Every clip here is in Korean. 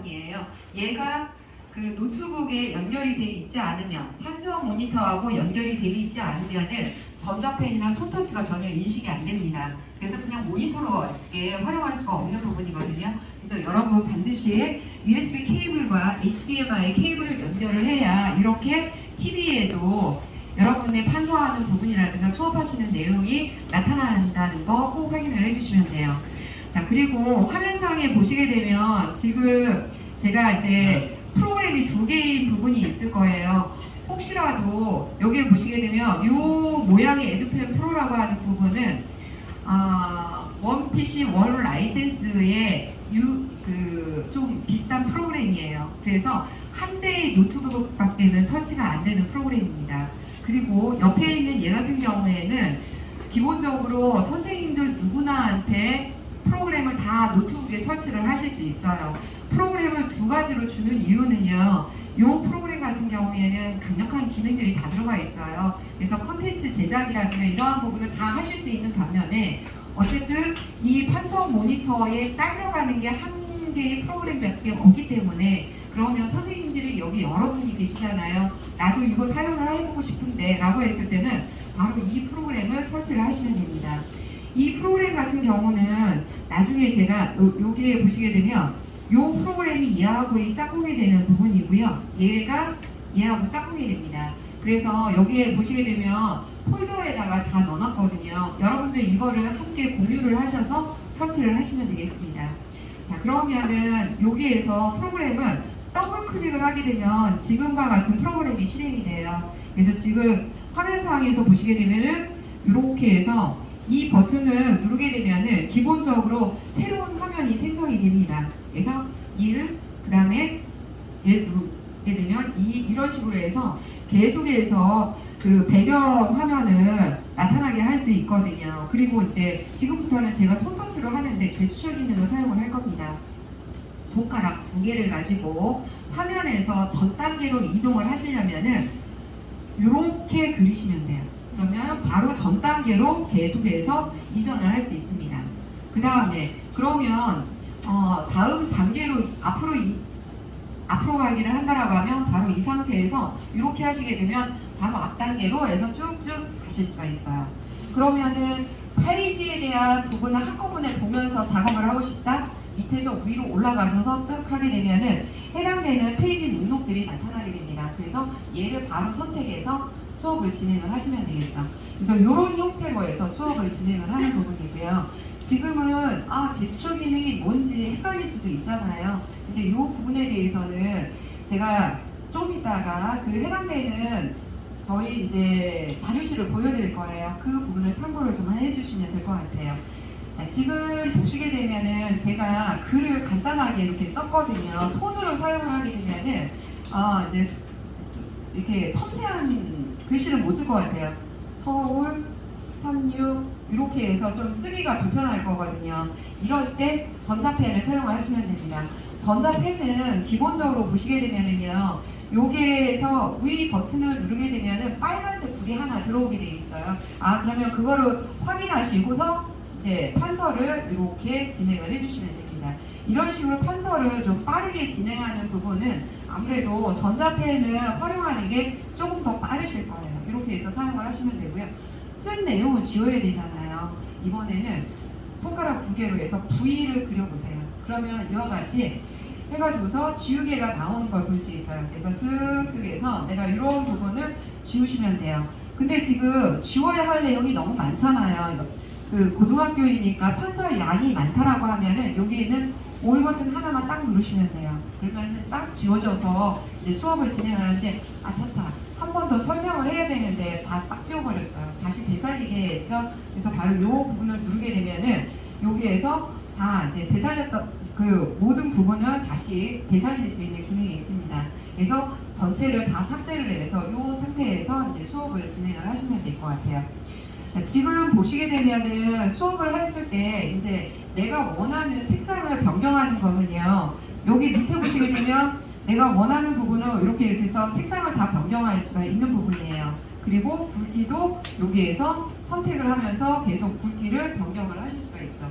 부분이에요. 얘가 그 노트북에 연결이 되어 있지 않으면, 판서 모니터하고 연결이 되어 있지 않으면은 전자펜이나 손터치가 전혀 인식이 안 됩니다. 그래서 그냥 모니터로 활용할 수가 없는 부분이거든요. 그래서 여러분 반드시 USB 케이블과 HDMI 케이블을 연결을 해야 이렇게 TV에도 여러분의 판서하는 부분이라든가 수업하시는 내용이 나타난다는 거 꼭 확인을 해주시면 돼요. 자, 그리고 화면상에 보시게 되면 지금 제가 이제 프로그램이 두 개인 부분이 있을 거예요. 혹시라도 여기 보시게 되면 이 모양의 에듀펜 프로라고 하는 부분은 원 PC 원 라이센스의 좀 비싼 프로그램이에요. 그래서 한 대의 노트북밖에는 설치가 안 되는 프로그램입니다. 그리고 옆에 있는 얘 같은 경우에는 기본적으로 선생님들 누구나한테 프로그램을 다 노트북에 설치를 하실 수 있어요. 프로그램을 두 가지로 주는 이유는요, 이 프로그램 같은 경우에는 강력한 기능들이 다 들어가 있어요. 그래서 컨텐츠 제작이라든가 이러한 부분을 다 하실 수 있는 반면에 어쨌든 이 판서 모니터에 딸려가는 게 한 개의 프로그램밖에 없기 때문에, 그러면 선생님들이 여기 여러분이 계시잖아요. 나도 이거 사용을 해보고 싶은데 라고 했을 때는 바로 이 프로그램을 설치를 하시면 됩니다. 이 프로그램 같은 경우는 나중에 제가 여기에 보시게 되면 이 프로그램이 얘하고 짝꿍이 되는 부분이고요. 얘가 얘하고 짝꿍이 됩니다. 그래서 여기에 보시게 되면 폴더에다가 다 넣어놨거든요. 여러분들 이거를 함께 공유를 하셔서 설치를 하시면 되겠습니다. 자, 그러면은 여기에서 프로그램은 더블 클릭을 하게 되면 지금과 같은 프로그램이 실행이 돼요. 그래서 지금 화면상에서 보시게 되면은 이렇게 해서 이 버튼을 누르게 되면은 기본적으로 새로운 화면이 생성이 됩니다. 그래서 그 다음에 얘 누르게 되면 이런 식으로 해서 계속해서 그 배경 화면을 나타나게 할 수 있거든요. 그리고 이제 지금부터는 제가 손터치로 하는데 제스처 기능을 사용을 할 겁니다. 손가락 두 개를 가지고 화면에서 전 단계로 이동을 하시려면은 이렇게 그리시면 돼요. 그러면 바로 전 단계로 계속해서 이전을 할 수 있습니다. 그 다음에 그러면 다음 단계로 앞으로 가기를 한다라고 하면 바로 이 상태에서 이렇게 하시게 되면 바로 앞 단계로 해서 쭉쭉 가실 수가 있어요. 그러면은 페이지에 대한 부분을 한꺼번에 보면서 작업을 하고 싶다? 밑에서 위로 올라가셔서 딱 하게 되면은 해당되는 페이지 목록들이 나타나게 됩니다. 그래서 얘를 바로 선택해서 수업을 진행을 하시면 되겠죠. 그래서 이런 형태로 해서 수업을 진행을 하는 부분이고요. 지금은 제스처 기능이 뭔지 헷갈릴 수도 있잖아요. 근데 이 부분에 대해서는 제가 좀 이따가 그 해당되는 저희 이제 자료실을 보여드릴 거예요. 그 부분을 참고를 좀 해주시면 될 것 같아요. 자, 지금 보시게 되면은 제가 글을 간단하게 이렇게 썼거든요. 손으로 사용을 하게 되면은 이제 이렇게 섬세한 글씨를 못 쓸 것 같아요. 서울 36 이렇게 해서 좀 쓰기가 불편할 거거든요. 이럴 때 전자펜을 사용을 하시면 됩니다. 전자펜은 기본적으로 보시게 되면은요, 여기에서 위 버튼을 누르게 되면은 빨간색 불이 하나 들어오게 되어 있어요. 그러면 그거를 확인하시고서 이제 판서를 이렇게 진행을 해주시면 됩니다. 이런 식으로 판서를 좀 빠르게 진행하는 부분은 아무래도 전자펜을 활용하는 게 조금 더 빠르실 거예요. 이렇게 해서 사용을 하시면 되고요. 쓴 내용을 지워야 되잖아요. 이번에는 손가락 두 개로 해서 V를 그려보세요. 그러면 이와 같이 해가지고서 지우개가 나오는 걸 볼 수 있어요. 그래서 쓱쓱 해서 내가 이런 부분을 지우시면 돼요. 근데 지금 지워야 할 내용이 너무 많잖아요. 그 고등학교이니까 판서 양이 많다라고 하면은 여기에는 올 버튼 하나만 딱 누르시면 돼요. 그러면 싹 지워져서 이제 수업을 진행하는데 차차 한 번 더 설명을 해야 되는데 다 싹 지워버렸어요. 다시 되살리게 해서 그래서 바로 이 부분을 누르게 되면은 여기에서 다 이제 되살렸던 그 모든 부분을 다시 되살릴 수 있는 기능이 있습니다. 그래서 전체를 다 삭제를 해서 이 상태에서 이제 수업을 진행을 하시면 될 것 같아요. 자, 지금 보시게 되면은 수업을 했을 때 이제 내가 원하는 색상을 변경하는 거는요, 여기 밑에 보시게 되면 내가 원하는 부분을 이렇게 해서 색상을 다 변경할 수가 있는 부분이에요. 그리고 굵기도 여기에서 선택을 하면서 계속 굵기를 변경을 하실 수가 있죠.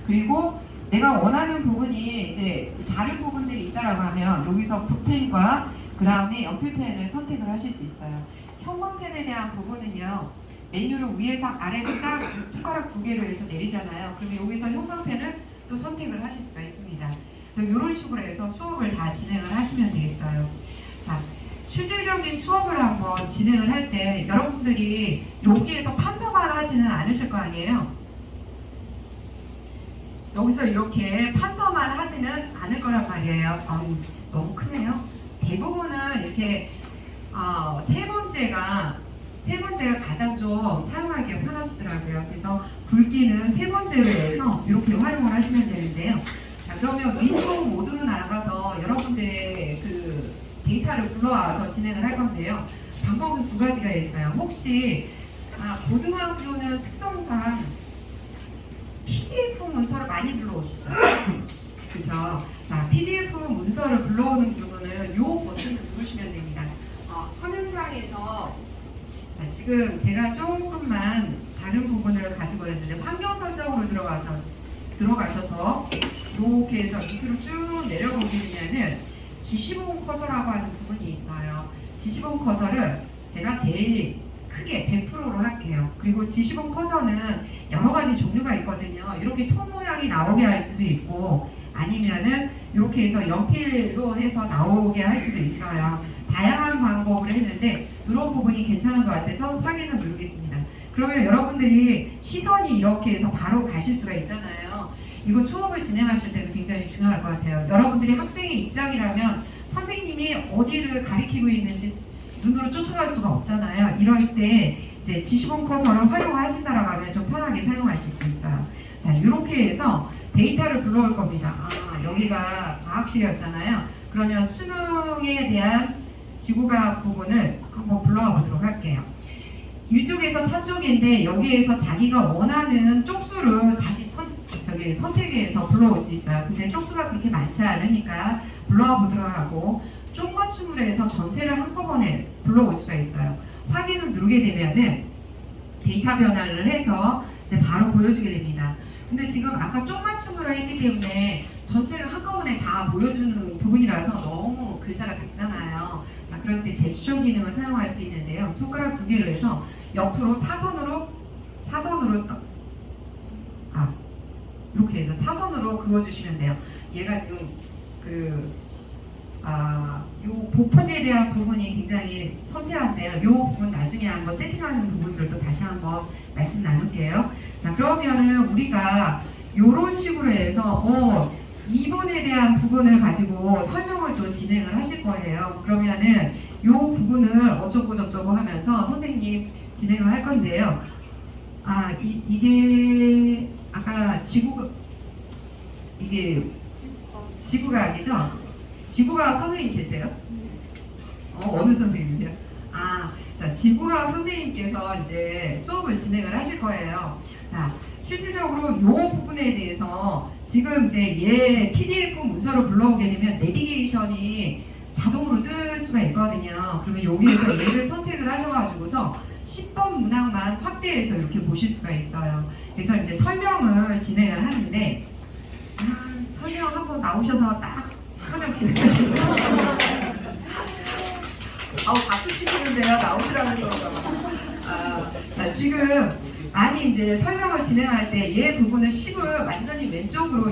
그리고 내가 원하는 부분이 이제 다른 부분들이 있다라고 하면 여기서 붓펜과 그 다음에 연필펜을 선택을 하실 수 있어요. 형광펜에 대한 부분은요. 메뉴를 위에서 아래로 쫙 손가락 두 개로 해서 내리잖아요. 그러면 여기서 형광펜을 또 선택을 하실 수가 있습니다. 그래서 이런 식으로 해서 수업을 다 진행을 하시면 되겠어요. 자, 실질적인 수업을 한번 진행을 할 때 여러분들이 여기에서 판서만 하지는 않으실 거 아니에요. 여기서 이렇게 판서만 하지는 않을 거란 말이에요. 너무 크네요. 대부분은 이렇게 세 번째가 가장 좀 사용하기가 편하시더라고요. 그래서 굵기는 세 번째로 해서 이렇게 활용을 하시면 되는데요. 자, 그러면 윈도우 모드로 나가서 여러분들의 그 데이터를 불러와서 진행을 할 건데요. 방법은 두 가지가 있어요. 혹시 고등학교는 특성상 PDF 문서를 많이 불러오시죠? 그죠? 자, PDF 문서를 불러오는 부분은 이 버튼을 누르시면 됩니다. 화면상에서 자, 지금 제가 조금만 다른 부분을 가지고 있는데 환경 설정으로 들어가셔서 이렇게 해서 밑으로 쭉 내려보게 되면은 지시본 커서라고 하는 부분이 있어요. 지시본 커서를 제가 제일 크게 100%로 할게요. 그리고 지시본 커서는 여러 가지 종류가 있거든요. 이렇게 손 모양이 나오게 할 수도 있고 아니면은 이렇게 해서 연필로 해서 나오게 할 수도 있어요. 다양한 방법을 했는데 이런 부분이 괜찮은 것 같아서 확인을 누르겠습니다. 그러면 여러분들이 시선이 이렇게 해서 바로 가실 수가 있잖아요. 이거 수업을 진행하실 때도 굉장히 중요할 것 같아요. 여러분들이 학생의 입장이라면 선생님이 어디를 가리키고 있는지 눈으로 쫓아갈 수가 없잖아요. 이럴 때 이제 지시본 커서를 활용하신다라고 하면 좀 편하게 사용하실 수 있어요. 자, 이렇게 해서 데이터를 불러올 겁니다. 여기가 과학실이었잖아요. 그러면 수능에 대한 지구과학 부분을 한번 불러와 보도록 할게요. 1쪽에서 4쪽인데 여기에서 자기가 원하는 쪽수를 다시 선택해서 불러올 수 있어요. 근데 쪽수가 그렇게 많지 않으니까 불러와 보도록 하고 쪽 맞춤으로 해서 전체를 한꺼번에 불러올 수가 있어요. 확인을 누르게 되면은 데이터 변화를 해서 이제 바로 보여주게 됩니다. 근데 지금 아까 쪽 맞춤으로 했기 때문에 전체를 한꺼번에 다 보여주는 부분이라서 너무 글자가 작잖아요. 자, 그럴 때 제스처 기능을 사용할 수 있는데요. 손가락 두 개로 해서 옆으로 사선으로 이렇게 해서 사선으로 그어주시면 돼요. 얘가 지금 요 보폭에 대한 부분이 굉장히 섬세한데요. 요 부분 나중에 한번 세팅하는 부분들도 다시 한번 말씀 나눌게요. 자, 그러면은 우리가 요런 식으로 해서 2번에 대한 부분을 가지고 설명을 또 진행을 하실 거예요. 그러면은 요 부분을 어쩌고 저쩌고 하면서 선생님 진행을 할 건데요. 이게 아까 이게 지구과학이죠? 지구과학 선생님 계세요? 어느 선생님이요? 자, 지구과학 선생님께서 이제 수업을 진행을 하실 거예요. 자, 실질적으로 이 부분에 대해서 지금 이제 얘 PDF 문서로 불러오게 되면 내비게이션이 자동으로 뜰 수가 있거든요. 그러면 여기에서 얘를 선택을 하셔가지고서 10번 문항만 확대해서 이렇게 보실 수가 있어요. 그래서 이제 설명을 진행을 하는데 설명 한번 나오셔서 딱 설명 진행하시고 박수 치시는데요. 나오시라고 그러니까 지금 이제 설명을 진행할 때 얘 부분은 10을 완전히 왼쪽으로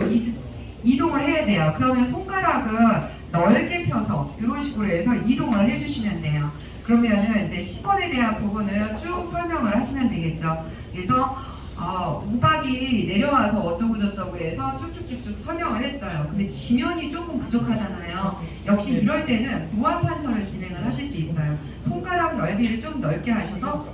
이동을 해야 돼요. 그러면 손가락을 넓게 펴서 이런 식으로 해서 이동을 해주시면 돼요. 그러면은 이제 10번에 대한 부분을 쭉 설명을 하시면 되겠죠. 그래서 우박이 내려와서 어쩌고 저쩌고 해서 쭉쭉쭉쭉 설명을 했어요. 근데 지면이 조금 부족하잖아요. 역시 이럴 때는 무한판서를 진행을 하실 수 있어요. 손가락 넓이를 좀 넓게 하셔서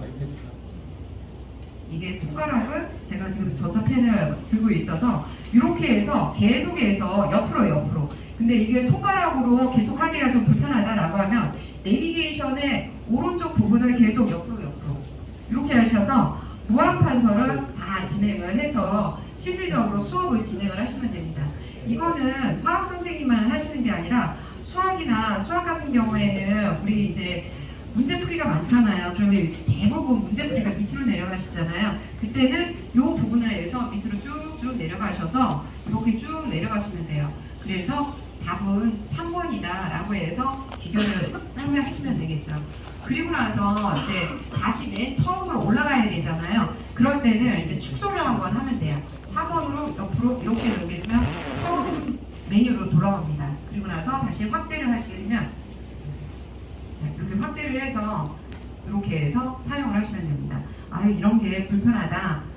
이게 손가락을 제가 지금 전자펜을 들고 있어서 이렇게 해서 계속해서 옆으로 근데 이게 손가락으로 계속 하기가 좀 불편하다라고 하면 내비게이션의 오른쪽 부분을 계속 옆으로 이렇게 하셔서 무한판서를 다 진행을 해서 실질적으로 수업을 진행을 하시면 됩니다. 이거는 화학 선생님만 하시는 게 아니라 수학 같은 경우에는 우리 이제 문제풀이가 많잖아요. 그러면 대부분 문제풀이가 밑으로 내려가시잖아요. 그때는 이 부분을 해서 밑으로 쭉쭉 내려가셔서 이렇게 쭉 내려가시면 돼요. 그래서 답은 3번이다 라고 해서 비교를 하시면 되겠죠. 그리고 나서 이제 다시 맨 처음으로 올라가야 되잖아요. 그럴 때는 이제 축소를 한번 하면 돼요. 사선으로 옆으로 이렇게 넘겨주면 처음 메뉴로 돌아옵니다. 그리고 나서 다시 확대를 하시게 되면 이렇게 확대를 해서 이렇게 해서 사용을 하시면 됩니다. 아, 이런 게 불편하다.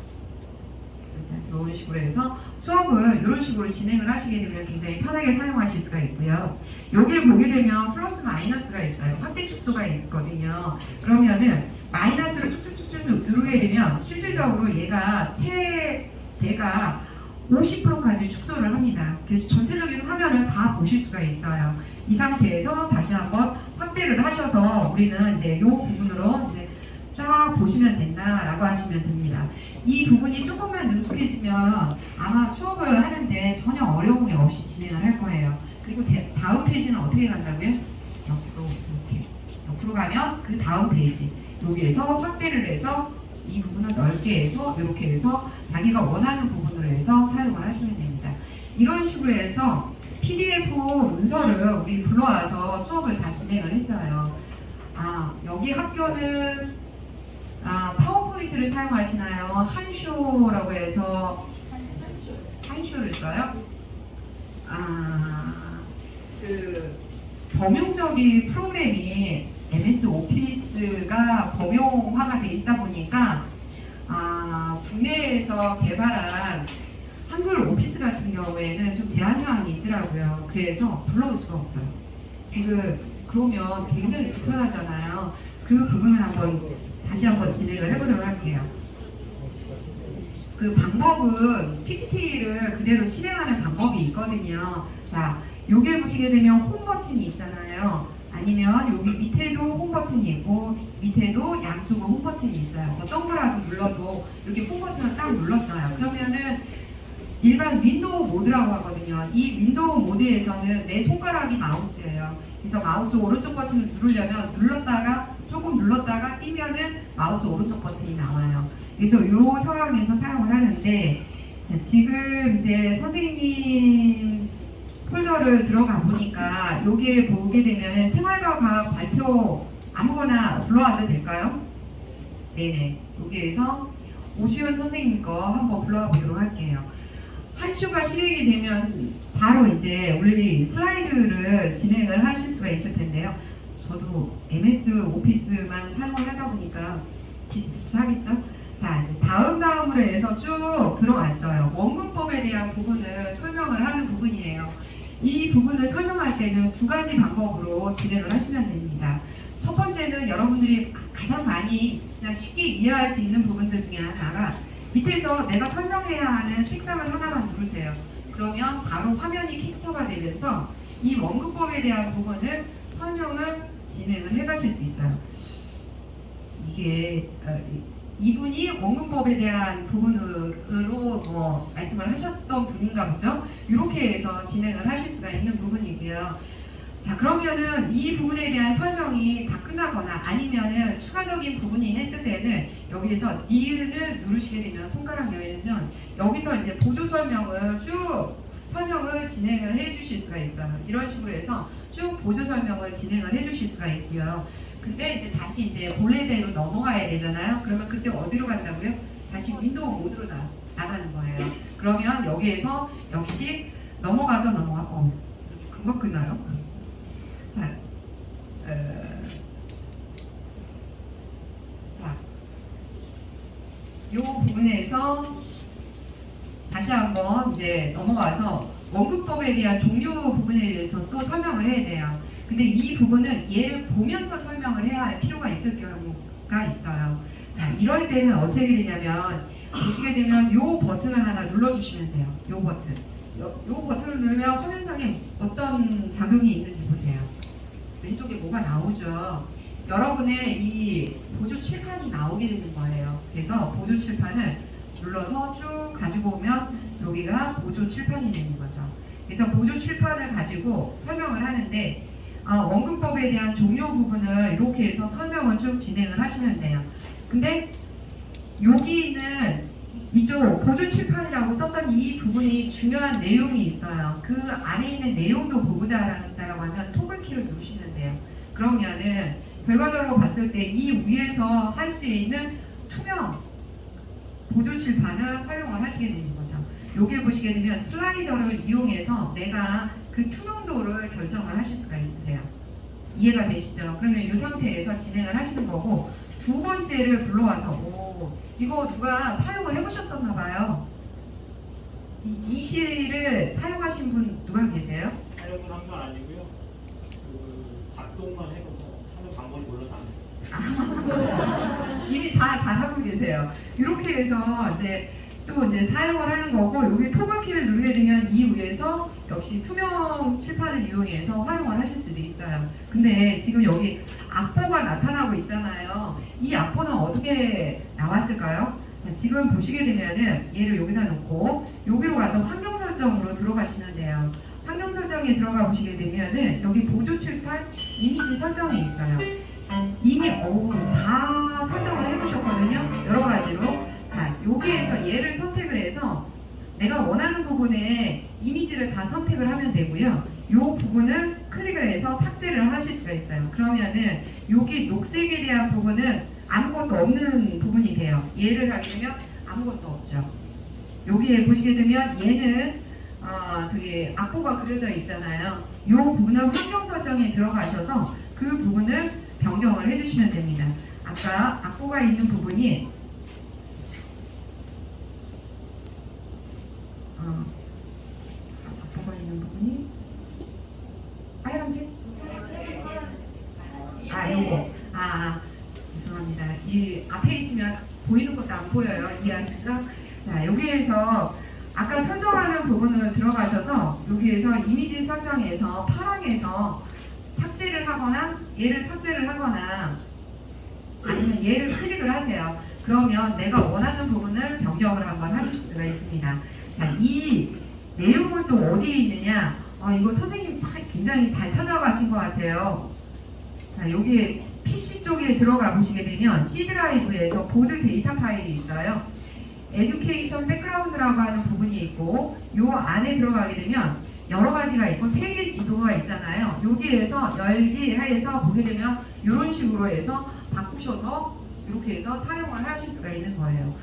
이런 식으로 해서 수업을 이런 식으로 진행을 하시게 되면 굉장히 편하게 사용하실 수가 있고요. 여기를 보게 되면 플러스 마이너스가 있어요. 확대 축소가 있거든요. 그러면은 마이너스를 쭉쭉쭉쭉 누르게 되면 실질적으로 얘가 최대가 50%까지 축소를 합니다. 그래서 전체적인 화면을 다 보실 수가 있어요. 이 상태에서 다시 한번 확대를 하셔서 우리는 이제 이 부분으로 이제 쫙 보시면 된다라고 하시면 됩니다. 이 부분이 조금만 능숙해지면 아마 수업을 하는데 전혀 어려움이 없이 진행을 할 거예요. 그리고 다음 페이지는 어떻게 간다고요? 옆으로 이렇게 옆으로 가면 그 다음 페이지 여기에서 확대를 해서 이 부분을 넓게 해서 이렇게 해서 자기가 원하는 부분으로 해서 사용을 하시면 됩니다. 이런 식으로 해서 PDF 문서를 우리 불러와서 수업을 다 진행을 했어요. 여기 학교는 파워포인트를 사용하시나요? 한쇼라고 해서 한쇼를 써요? 그 범용적인 프로그램이 MS 오피스가 범용화가 돼 있다 보니까 국내에서 개발한 한글 오피스 같은 경우에는 좀 제한 사항이 있더라고요. 그래서 불러올 수가 없어요. 지금 그러면 굉장히 불편하잖아요. 그 부분을 다시 한번 진행을 해보도록 할게요. 그 방법은 PPT를 그대로 실행하는 방법이 있거든요. 자, 요게 보시게 되면 홈 버튼이 있잖아요. 아니면 여기 밑에도 홈 버튼이 있고 밑에도 양쪽으로 홈 버튼이 있어요. 어떤 거라도 눌러도 이렇게 홈 버튼을 딱 눌렀어요. 그러면은 일반 윈도우 모드라고 하거든요. 이 윈도우 모드에서는 내 손가락이 마우스예요. 그래서 마우스 오른쪽 버튼을 누르려면 조금 눌렀다가 띄면은 마우스 오른쪽 버튼이 나와요. 그래서 이 상황에서 사용을 하는데, 자, 지금 이제 선생님 폴더를 들어가 보니까 여기에 보게 되면 생활과학 발표 아무거나 불러와도 될까요? 네네. 여기에서 오수연 선생님 거 한번 불러와 보도록 할게요. 한슈가 실행이 되면 바로 이제 우리 슬라이드를 진행을 하실 수가 있을 텐데요. 저도 MS 오피스만 사용을 하다 보니까 비슷비슷하겠죠? 자, 이제 다음으로 해서 쭉 들어왔어요. 원근법에 대한 부분을 설명을 하는 부분이에요. 이 부분을 설명할 때는 두 가지 방법으로 진행을 하시면 됩니다. 첫 번째는 여러분들이 가장 많이 그냥 쉽게 이해할 수 있는 부분들 중에 하나가 밑에서 내가 설명해야 하는 색상을 하나만 누르세요. 그러면 바로 화면이 캡처가 되면서 이 원근법에 대한 부분을 설명을 진행을 해가실 수 있어요. 이게 이분이 원근법에 대한 부분으로 말씀을 하셨던 분인가 보죠. 이렇게 해서 진행을 하실 수가 있는 부분이고요. 자, 그러면은 이 부분에 대한 설명이 다 끝나거나 아니면은 추가적인 부분이 했을 때는 여기에서 니은을 누르시게 되면 손가락 열면 여기서 이제 보조 설명을 쭉 설명을 진행을 해 주실 수가 있어요. 이런 식으로 해서 쭉 보조 설명을 진행을 해 주실 수가 있고요. 근데 이제 다시 이제 본래대로 넘어가야 되잖아요. 그러면 그때 어디로 간다고요? 다시 윈도우 모드로 나가는 거예요. 그러면 여기에서 역시 넘어가서 금방 끝나요. 자, 이 부분에서 다시 한번 이제 넘어와서 원근법에 대한 종류 부분에 대해서 또 설명을 해야 돼요. 근데 이 부분은 얘를 보면서 설명을 해야 할 필요가 있을 경우가 있어요. 자, 이럴 때는 어떻게 되냐면 보시게 되면 이 버튼을 하나 눌러주시면 돼요. 이 버튼. 이 버튼을 누르면 화면상에 어떤 작용이 있는지 보세요. 왼쪽에 뭐가 나오죠. 여러분의 이 보조 칠판이 나오게 되는 거예요. 그래서 보조 칠판을 눌러서 쭉 가지고 오면 여기가 보조 칠판이 되는 거죠. 그래서 보조 칠판을 가지고 설명을 하는데 원근법에 대한 종료 부분을 이렇게 해서 설명을 쭉 진행을 하시면 돼요. 근데 여기는 이쪽 보조 칠판이라고 썼던 이 부분이 중요한 내용이 있어요. 그 안에 있는 내용도 보고자 한다라고 하면 토글키를 누르시면 돼요. 그러면은 결과적으로 봤을 때 이 위에서 할 수 있는 투명 보조 칠판을 활용을 하시게 되는 거죠. 여기에 보시게 되면 슬라이더를 이용해서 내가 그 투명도를 결정을 하실 수가 있으세요. 이해가 되시죠? 그러면 이 상태에서 진행을 하시는 거고, 두 번째를 불러와서 이거 누가 사용을 해보셨었나 봐요. 이 실을 사용하신 분 누가 계세요? 사용을 한 건 아니고요. 그 작동만 해서 하는 방법이 몰라서 안 했어요. 이미 다 잘하고 계세요. 이렇게 해서 이제 또 이제 사용을 하는 거고, 여기 토글키를 누르게 되면 이 위에서 역시 투명 칠판을 이용해서 활용을 하실 수도 있어요. 근데 지금 여기 악보가 나타나고 있잖아요. 이 악보는 어떻게 나왔을까요? 자, 지금 보시게 되면은 얘를 여기다 놓고 여기로 가서 환경 설정으로 들어가시면 돼요. 환경 설정에 들어가 보시게 되면은 여기 보조 칠판 이미지 설정이 있어요. 이미 다 설정을 해보셨거든요. 여러 가지로. 자, 여기에서 얘를 선택을 해서 내가 원하는 부분에 이미지를 다 선택을 하면 되고요. 이 부분을 클릭을 해서 삭제를 하실 수가 있어요. 그러면은 여기 녹색에 대한 부분은 아무것도 없는 부분이 돼요. 얘를 하게 되면 아무것도 없죠. 여기에 보시게 되면 얘는 저기 악보가 그려져 있잖아요. 이 부분은 환경 설정에 들어가셔서 그 부분을 변경을 해주시면 됩니다. 아까 악보가 있는 부분이 악보가 있는 부분이 빨간색? 요거. 죄송합니다. 이 앞에 있으면 보이는 것도 안 보여요. 이해하시죠? 자, 여기에서 아까 설정하는 부분을 들어가셔서 여기에서 이미지 설정에서 파랑에서 삭제를 하거나 얘를 삭제를 하거나 아니면 얘를 클릭을 하세요. 그러면 내가 원하는 부분을 변경을 한번 하실 수가 있습니다. 자, 이 내용은 또 어디에 있느냐? 이거 선생님 굉장히 잘 찾아가신 것 같아요. 자, 여기 PC 쪽에 들어가 보시게 되면 C 드라이브에서 보드 데이터 파일이 있어요. 에듀케이션 백그라운드라고 하는 부분이 있고, 요 안에 들어가게 되면 여러 가지가 있고 세계 지도가 있잖아요. 여기에서 열기 해서 보게 되면 이런 식으로 해서 바꾸셔서 이렇게 해서 사용을 하실 수가 있는 거예요.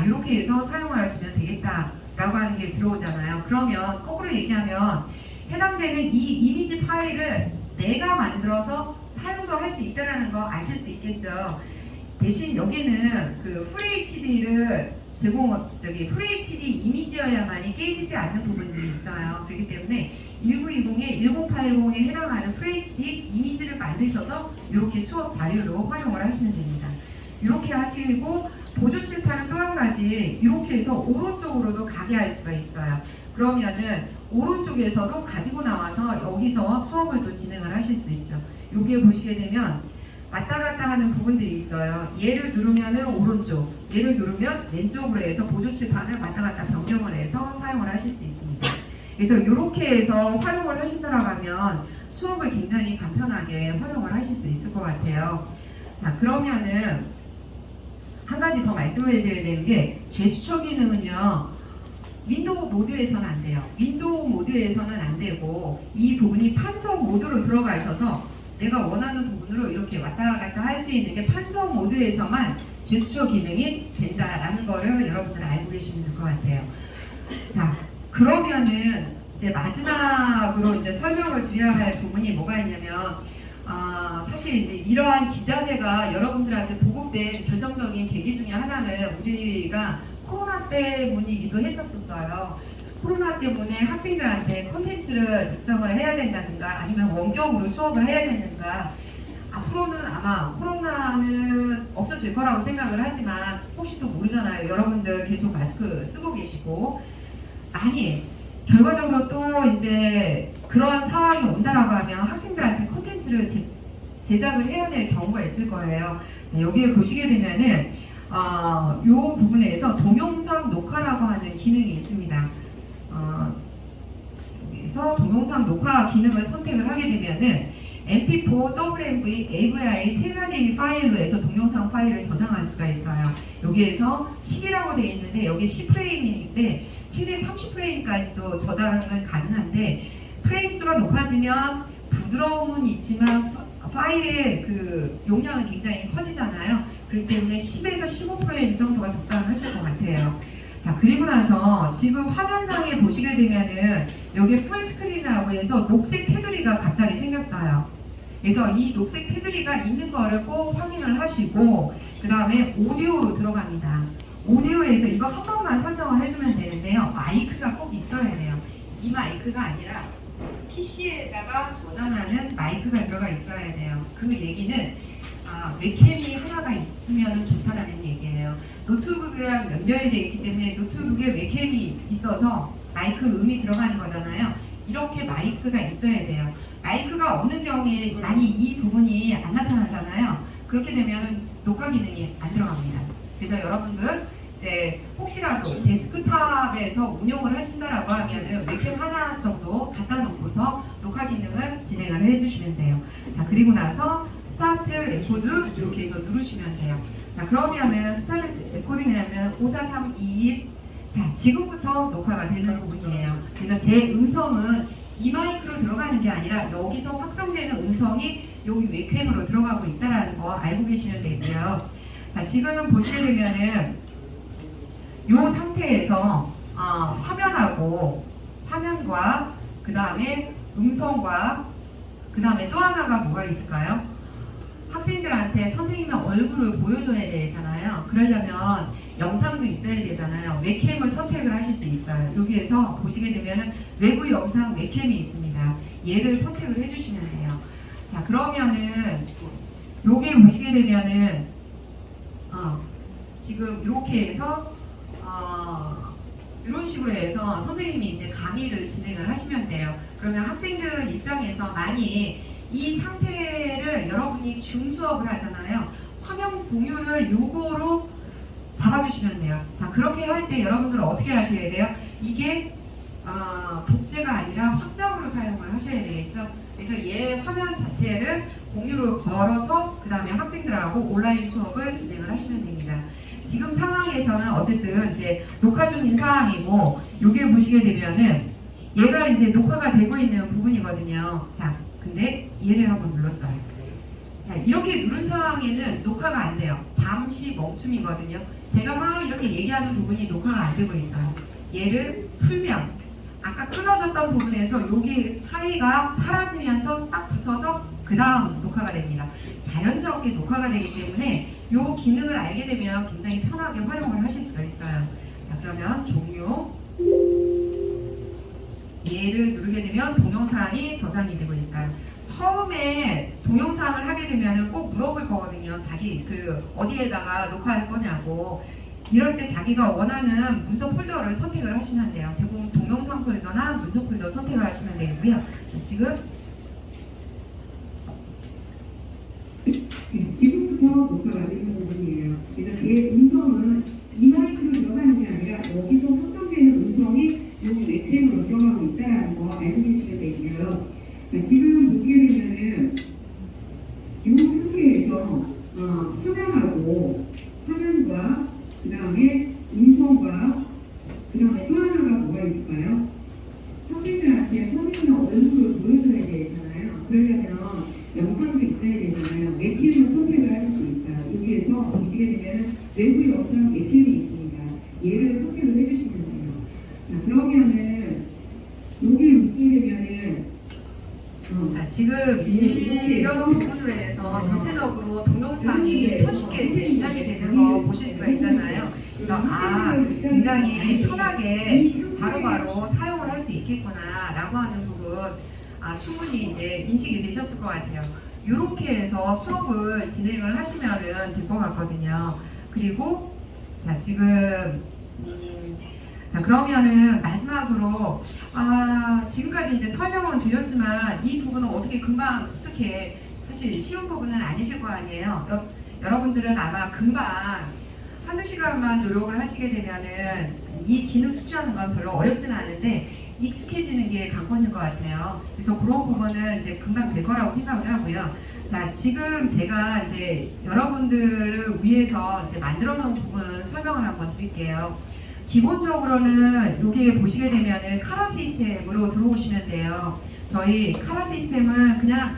이렇게 해서 사용을 하시면 되겠다라고 하는 게 들어오잖아요. 그러면 거꾸로 얘기하면 해당되는 이 이미지 파일을 내가 만들어서 사용도 할 수 있다는 거 아실 수 있겠죠. 대신 여기는 그 FHD를 FHD 이미지여야만이 깨지지 않는 부분들이 있어요. 그렇기 때문에 1920에 1080에 해당하는 FHD 이미지를 만드셔서 이렇게 수업 자료로 활용을 하시면 됩니다. 이렇게 하시고 보조 칠판은 또 한 가지 이렇게 해서 오른쪽으로도 가게 할 수가 있어요. 그러면은 오른쪽에서도 가지고 나와서 여기서 수업을 또 진행을 하실 수 있죠. 여기에 보시게 되면 왔다 갔다 하는 부분들이 있어요. 얘를 누르면은 오른쪽, 얘를 누르면 왼쪽으로 해서 보조 칠판을 왔다 갔다 변경을 해서 사용을 하실 수 있습니다. 그래서 이렇게 해서 활용을 하신다고 하면 수업을 굉장히 간편하게 활용을 하실 수 있을 것 같아요. 자, 그러면은 한 가지 더 말씀을 해드려야 되는 게 제스처 기능은요. 윈도우 모드에서는 안 돼요. 윈도우 모드에서는 안 되고 이 부분이 판정 모드로 들어가셔서 내가 원하는 부분으로 이렇게 왔다 갔다 할 수 있는 게 판정 모드에서만 제스처 기능이 된다라는 거를 여러분들 알고 계시면 될 것 같아요. 자, 그러면은 이제 마지막으로 이제 설명을 드려야 할 부분이 뭐가 있냐면 사실 이제 이러한 기자재가 여러분들한테 보급된 결정적인 계기 중에 하나는 우리가 코로나 때문이기도 했었어요. 코로나 때문에 학생들한테 컨텐츠를 작성을 해야 된다든가 아니면 원격으로 수업을 해야 되는가. 앞으로는 아마 코로나는 없어질 거라고 생각을 하지만 혹시 또 모르잖아요. 여러분들 계속 마스크 쓰고 계시고 많이 결과적으로 또 이제 그런 상황이 온다라고 하면 학생들한테 컨텐츠를 제작을 해야 될 경우가 있을 거예요. 자, 여기에 보시게 되면은 이 부분에서 동영상 녹화라고 하는 기능이 있습니다. 여기에서 동영상 녹화 기능을 선택을 하게 되면은 MP4, WMV, AVI 세 가지 파일로 해서 동영상 파일을 저장할 수가 있어요. 여기에서 10이라고 되어 있는데 여기 10프레임인데 최대 30프레임까지도 저장은 가능한데 프레임 수가 높아지면 부드러움은 있지만 파일의 그 용량은 굉장히 커지잖아요. 그렇기 때문에 10에서 15프레임 정도가 적당하실 것 같아요. 자, 그리고 나서 지금 화면상에 보시게 되면은 여기 풀스크린이라고 해서 녹색 테두리가 갑자기 생겼어요. 그래서 이 녹색 테두리가 있는 거를 꼭 확인을 하시고 그 다음에 오디오로 들어갑니다. 오디오에서 이거 한 번만 설정을 해주면 되는데요. 마이크가 꼭 있어야 돼요. 이 마이크가 아니라 PC에다가 저장하는 마이크가 들어가 있어야 돼요. 그 얘기는 웹캠이 하나가 있으면 좋다라는 얘기예요. 노트북이랑 연결이 되어 있기 때문에 노트북에 웹캠이 있어서 마이크 음이 들어가는 거잖아요. 이렇게 마이크가 있어야 돼요. 마이크가 없는 경우에 많이 이 부분이 안 나타나잖아요. 그렇게 되면 녹화 기능이 안 들어갑니다. 그래서 여러분들은 이제 혹시라도 데스크탑에서 운용을 하신다라고 하면은 웹캠 하나 정도 갖다 놓고서 녹화 기능을 진행을 해주시면 돼요. 자, 그리고 나서 스타트 레코드 이렇게 해서 누르시면 돼요. 자, 그러면은 스타트 레코딩이라면 54321 자, 지금부터 녹화가 되는 부분이에요. 그래서 제 음성은 이 마이크로 들어가는 게 아니라 여기서 확산되는 음성이 여기 웹캠으로 들어가고 있다는 거 알고 계시면 되고요. 자, 지금 보시게 되면은 이 상태에서 화면과 그 다음에 음성과 그 다음에 또 하나가 뭐가 있을까요? 학생들한테 선생님의 얼굴을 보여줘야 되잖아요. 그러려면 영상도 있어야 되잖아요. 웹캠을 선택을 하실 수 있어요. 여기에서 보시게 되면 외부 영상 웹캠이 있습니다. 얘를 선택을 해주시면 돼요. 자, 그러면은 여기 보시게 되면은 지금 이렇게 해서 이런 식으로 해서 선생님이 이제 강의를 진행을 하시면 돼요. 그러면 학생들 입장에서 많이 이 상태를 여러분이 줌수업을 하잖아요. 화면 공유를 요거로 잡아주시면 돼요. 자, 그렇게 할 때 여러분들은 어떻게 하셔야 돼요? 이게 복제가 아니라 확장으로 사용을 하셔야 되겠죠. 그래서 얘 화면 자체를 공유로 걸어서 그 다음에 학생들하고 온라인 수업을 진행을 하시면 됩니다. 지금 상황에서는 어쨌든 이제 녹화 중인 상황이고 여기 보시게 되면은 얘가 이제 녹화가 되고 있는 부분이거든요. 자, 근데 얘를 한번 눌렀어요. 자, 이렇게 누른 상황에는 녹화가 안 돼요. 잠시 멈춤이거든요. 제가 막 이렇게 얘기하는 부분이 녹화가 안 되고 있어요. 얘를 풀면 아까 끊어졌던 부분에서 여기 사이가 사라지면서 딱 붙어서 그 다음 녹화가 됩니다. 자연스럽게 녹화가 되기 때문에 이 기능을 알게 되면 굉장히 편하게 활용을 하실 수가 있어요. 자, 그러면 종료. 얘를 누르게 되면 동영상이 저장이 되고 있어요. 처음에 동영상을 하게 되면 꼭 물어볼 거거든요. 자기 그 어디에다가 녹화할 거냐고. 이럴 때 자기가 원하는 문서 폴더를 선택을 하시면 돼요. 대부분 동영상 폴더나 문서 폴더 선택을 하시면 되고요. 자, 지금부터 녹화가 되는 부분이에요. 그래서 제 음성은 이 마이크로 들어가는 게 아니라 여기서 확장되는 음성이 여기 웹캠으로 들어가고 있다는 거 알고 계시면 되고요. 자, 지금 보시게 되면은 이 상태에서 화면과 그 다음에 음성과 그 다음에 또 하나가 뭐가 있을까요? 선생님한테 선생님 얼굴을 보여줘야 되잖아요. 그러려면 영상도 있어야 되잖아요. 웹캠을 선택을 하실 수 있어요. 여기에서 보시게 되면 외부 영상 웹캠이 있습니다. 얘를 선택을 해주시면 돼요. 자, 그러면은 여기 보시게 되면은 자, 지금 이런 부분으로 해서 전체적으로 동영상이 손쉽게 제작이 되는 거 보실 수가 있잖아요. 그래서 굉장히 편하게 바로바로 사용을 할 수 있겠구나 라고 하는 부분 충분히 이제 인식이 되셨을 것 같아요. 이렇게 해서 수업을 진행을 하시면 될 것 같거든요. 그리고 자, 지금 자, 그러면은 마지막으로 지금까지 이제 설명은 드렸지만 이 부분은 어떻게 금방 습득해, 사실 쉬운 부분은 아니실 거 아니에요. 여러분들은 아마 금방 한두 시간만 노력을 하시게 되면은 이 기능 숙지하는 건 별로 어렵지는 않은데 익숙해지는 게 관건인 것 같아요. 그래서 그런 부분은 이제 금방 될 거라고 생각을 하고요. 자, 지금 제가 이제 여러분들을 위해서 이제 만들어 놓은 부분 설명을 한번 드릴게요. 기본적으로는 여기 보시게 되면은 카라 시스템으로 들어오시면 돼요. 저희 카라 시스템은 그냥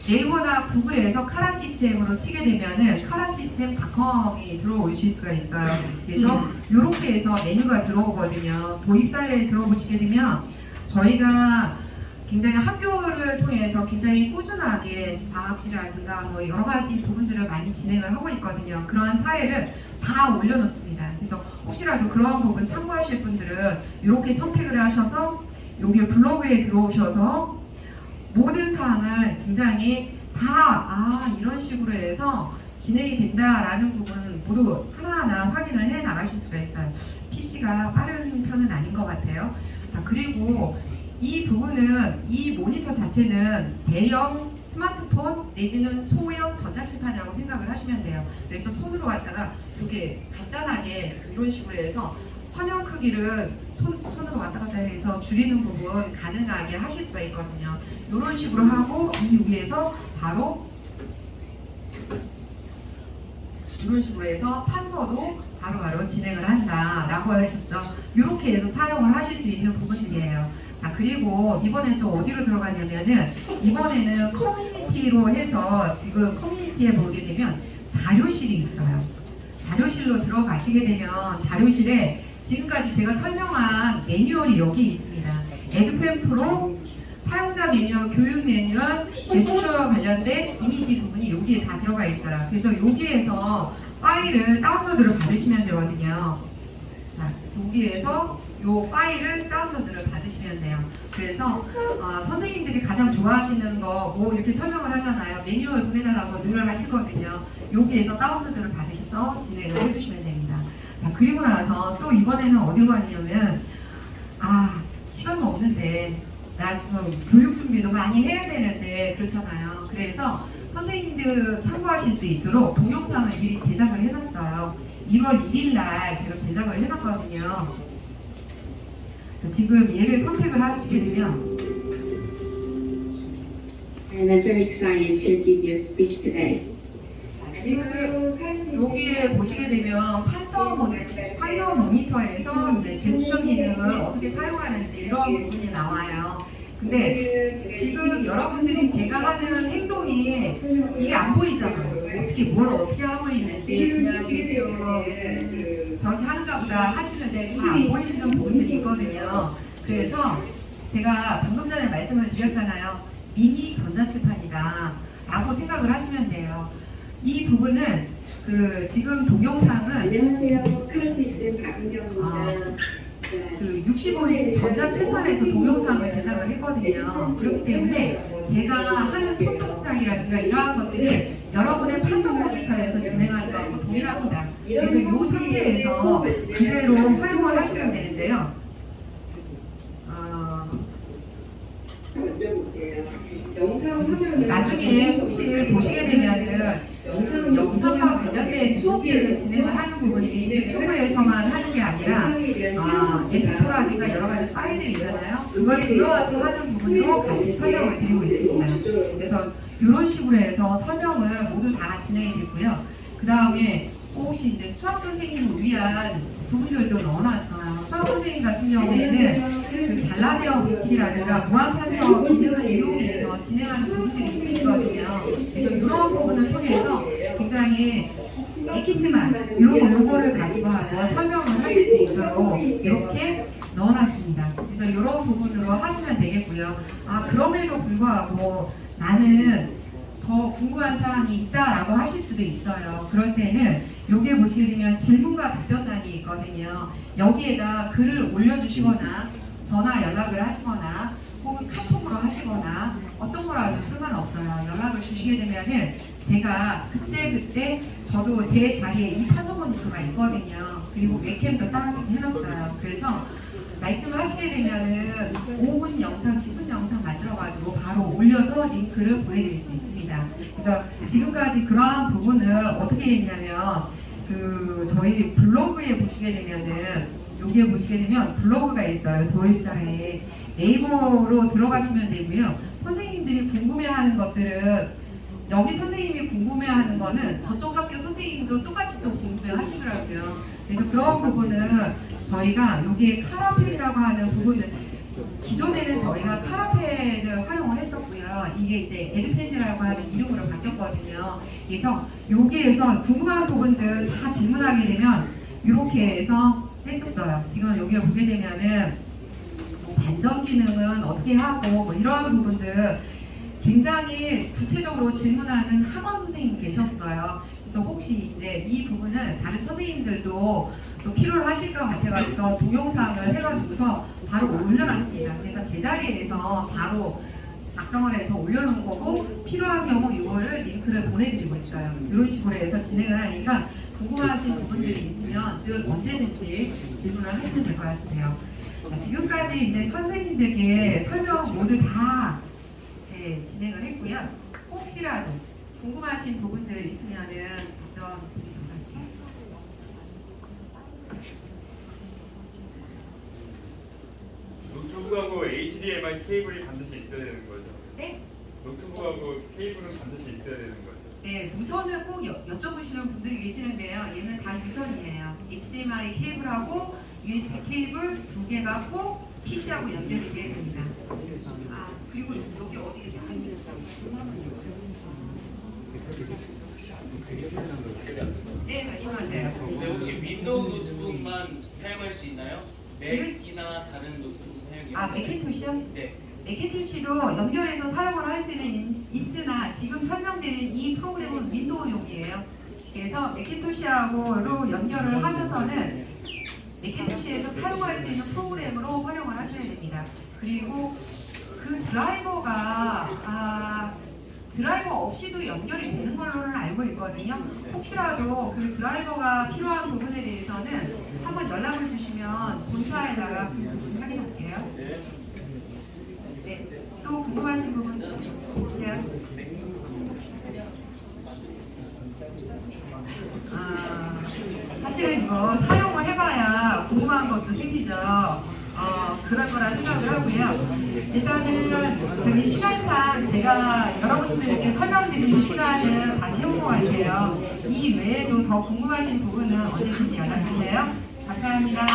네이버나 구글에서 카라 시스템으로 치게 되면은 카라 시스템.com이 들어오실 수가 있어요. 그래서 이렇게 해서 메뉴가 들어오거든요. 도입 사례를 들어보시게 되면 저희가 굉장히 학교를 통해서 굉장히 꾸준하게 과학실이라든가 뭐 여러 가지 부분들을 많이 진행을 하고 있거든요. 그러한 사례를 다 올려놓습니다. 그래서 혹시라도 그러한 부분 참고하실 분들은 이렇게 선택을 하셔서 여기 블로그에 들어오셔서 모든 사항을 굉장히 다 이런 식으로 해서 진행이 된다라는 부분 모두 하나하나 확인을 해 나가실 수가 있어요. PC가 빠른 편은 아닌 것 같아요. 자, 그리고 이 부분은 이 모니터 자체는 대형 스마트폰 내지는 소형 전자칠판이라고 생각을 하시면 돼요. 그래서 손으로 갖다가 이렇게 간단하게 이런 식으로 해서 화면 크기를 손으로 왔다 갔다 해서 줄이는 부분 가능하게 하실 수가 있거든요. 이런 식으로 하고 이 위에서 바로 이런 식으로 해서 판서도 바로바로 진행을 한다라고 하셨죠. 이렇게 해서 사용을 하실 수 있는 부분이에요. 자, 그리고 이번에 또 어디로 들어가냐면은 이번에는 커뮤니티로 해서 지금 커뮤니티에 보게 되면 자료실이 있어요. 자료실로 들어가시게 되면 자료실에 지금까지 제가 설명한 매뉴얼이 여기 있습니다. 에듀펜 프로 사용자 매뉴얼, 교육 매뉴얼, 제스처 관련된 이미지 부분이 여기에 다 들어가 있어요. 그래서 여기에서 파일을 다운로드를 받으시면 되거든요. 자, 여기에서 이 파일을 다운로드를 받으시면 돼요. 그래서 선생님들이 가장 좋아하시는 거 뭐 이렇게 설명을 하잖아요. 매뉴얼 보내달라고 늘 하시거든요. 여기에서 다운로드를 받으셔서 진행을 해주시면 됩니다. 자, 그리고 나서 또 이번에는 어디로 가냐면 시간도 없는데 나 지금 교육 준비도 많이 해야 되는데 그렇잖아요. 그래서 선생님들 참고하실 수 있도록 동영상을 미리 제작을 해놨어요. 1월 1일 날 제가 제작을 해놨거든요. 지금 얘를 선택을 하시게 되면 And I'm very excited to give you a speech today. 지금 여기에 보시게 되면 판서 모니터에서 이제 제스처 기능을 어떻게 사용하는지 이런 부분이 나와요. 근데 지금 여러분들이 제가 하는 행동이 이게 안 보이잖아요. 어떻게 뭘 어떻게 하고 있는지 그냥 대충 저렇게 하는가 보다 하시는데 잘 안 보이시는 부분들이 있거든요. 그래서 제가 방금 전에 말씀을 드렸잖아요. 미니 전자칠판이다 라고 생각을 하시면 돼요. 이 부분은 지금 동영상은 안녕하세요. 카라시스템 박은경입니다. 65인치 전자칠판에서 동영상을 제작을 했거든요. 그렇기 때문에 제가 하는 손동작이라든가 이러한 것들이 여러분의 판서 모니터에서 진행하는 거하고 동일합니다. 그래서 이 상태에서 그대로 활용을 하시면 되는데요. 나중에 혹시 보시게 되면은 영상과 관련된 수업들을 진행을 하는 부분이 유튜브에서만 하는 게 아니라 MP4라든가 여러 가지 파일들이 있잖아요. 그걸 들어와서 하는 부분도 같이 설명을 드리고 있습니다. 그래서 이런 식으로 해서 설명을 모두 다 진행이 됐고요. 그 다음에 혹시 이제 수학 선생님을 위한 부분들도 넣어놨어요. 수학 선생님 같은 경우에는 잘라내어 붙이기라든가 무한판서 기능을 이용해서 진행하는 부분들이 있으시거든요. 그래서 이런 부분을 통해서 굉장히 엑기스만 요거를 가지고 하고 설명을 하실 수 있도록 이렇게 넣어놨습니다. 그래서 이런 부분으로 하시면 되겠고요. 그럼에도 불구하고 나는 더 궁금한 사항이 있다라고 하실 수도 있어요. 그럴 때는 여기에 보시게 되면 질문과 답변란이 있거든요. 여기에다 글을 올려주시거나 전화 연락을 하시거나 혹은 카톡으로 하시거나 어떤 거라도 상관없어요. 연락을 주시게 되면은 제가 그때 저도 제 자리에 이 판서 모니터가 있거든요. 그리고 웹캠도 딱 해놨어요. 그래서 말씀을 하시게 되면은 5분 영상, 10분 영상 만들어가지고 바로 올려서 링크를 보내드릴 수 있습니다. 그래서 지금까지 그러한 부분을 어떻게 했냐면 저희 블로그에 보시게 되면은 여기에 보시게 되면 블로그가 있어요. 도입사에 네이버로 들어가시면 되고요. 선생님들이 궁금해하는 것들은 여기 선생님이 궁금해하는 거는 저쪽 학교 선생님도 똑같이 또 궁금해하시더라고요. 그래서 그런 부분은 저희가 여기에 카라펜이라고 하는 부분은 기존에는 저희가 카라펜을 활용을 했었고요. 이게 이제 에듀펜이라고 하는 이름으로 바뀌었거든요. 그래서 여기에서 궁금한 부분들 다 질문하게 되면 이렇게 해서 했었어요. 지금 여기에 보게 되면은 반전 기능은 어떻게 하고 뭐 이러한 부분들 굉장히 구체적으로 질문하는 학원 선생님 계셨어요. 그래서 혹시 이제 이 부분은 다른 선생님들도 또 필요로 하실 것 같아가지고 동영상을 해가지고서 바로 올려놨습니다. 그래서 제자리에서 바로 작성을 해서 올려놓은 거고 필요한 경우 이거를 링크를 보내드리고 있어요. 이런 식으로 해서 진행을 하니까 궁금하신 부분들이 있으면 늘 언제든지 질문을 하시면 될 것 같아요. 자, 지금까지 이제 선생님들께 설명 모두 다 진행을 했고요. 혹시라도 궁금하신 부분들 있으면은 답변 드리도록 할게요. 노트북하고 HDMI 케이블이 반드시 있어야 되는 거죠? 네? 노트북하고 케이블은 반드시 있어야 되는 거죠? 네, 무선을 꼭 여쭤보시는 분들이 계시는데요. 얘는 다 유선이에요. HDMI 케이블하고 USB 케이블 2개가 꼭 PC하고 연결이 돼야 됩니다. 아, 그리고 여기 어디에 네, 말씀하세요. 근데 혹시 윈도우 노트북만 사용할 수 있나요? 맥이나 다른 노트북 사용이 아, 매cin토시요? 네. 매cin토시도 연결해서 사용을 할 수는 있으나 지금 설명드린 이 프로그램은 윈도우용이에요. 그래서 매cin토시하고로 연결을 하셔서는 매cin토시에서 사용할 수 있는 프로그램으로 활용을 하셔야 됩니다. 그리고 그 드라이버가 드라이버 없이도 연결이 되는 걸로는 알고 있거든요. 혹시라도 그 드라이버가 필요한 부분에 대해서는 한번 연락을 주시면 본사에다가 그 부분 확인할게요. 네, 또 궁금하신 부분 있으세요? 사실은 이거 사용을 해봐야 궁금한 것도 생기죠. 그럴 거라 생각을 하고요. 일단은 저희 시간상 제가 여러분들께 설명드리는 시간은 다 채운 것 같아요. 이 외에도 더 궁금하신 부분은 언제든지 연락 주세요. 감사합니다.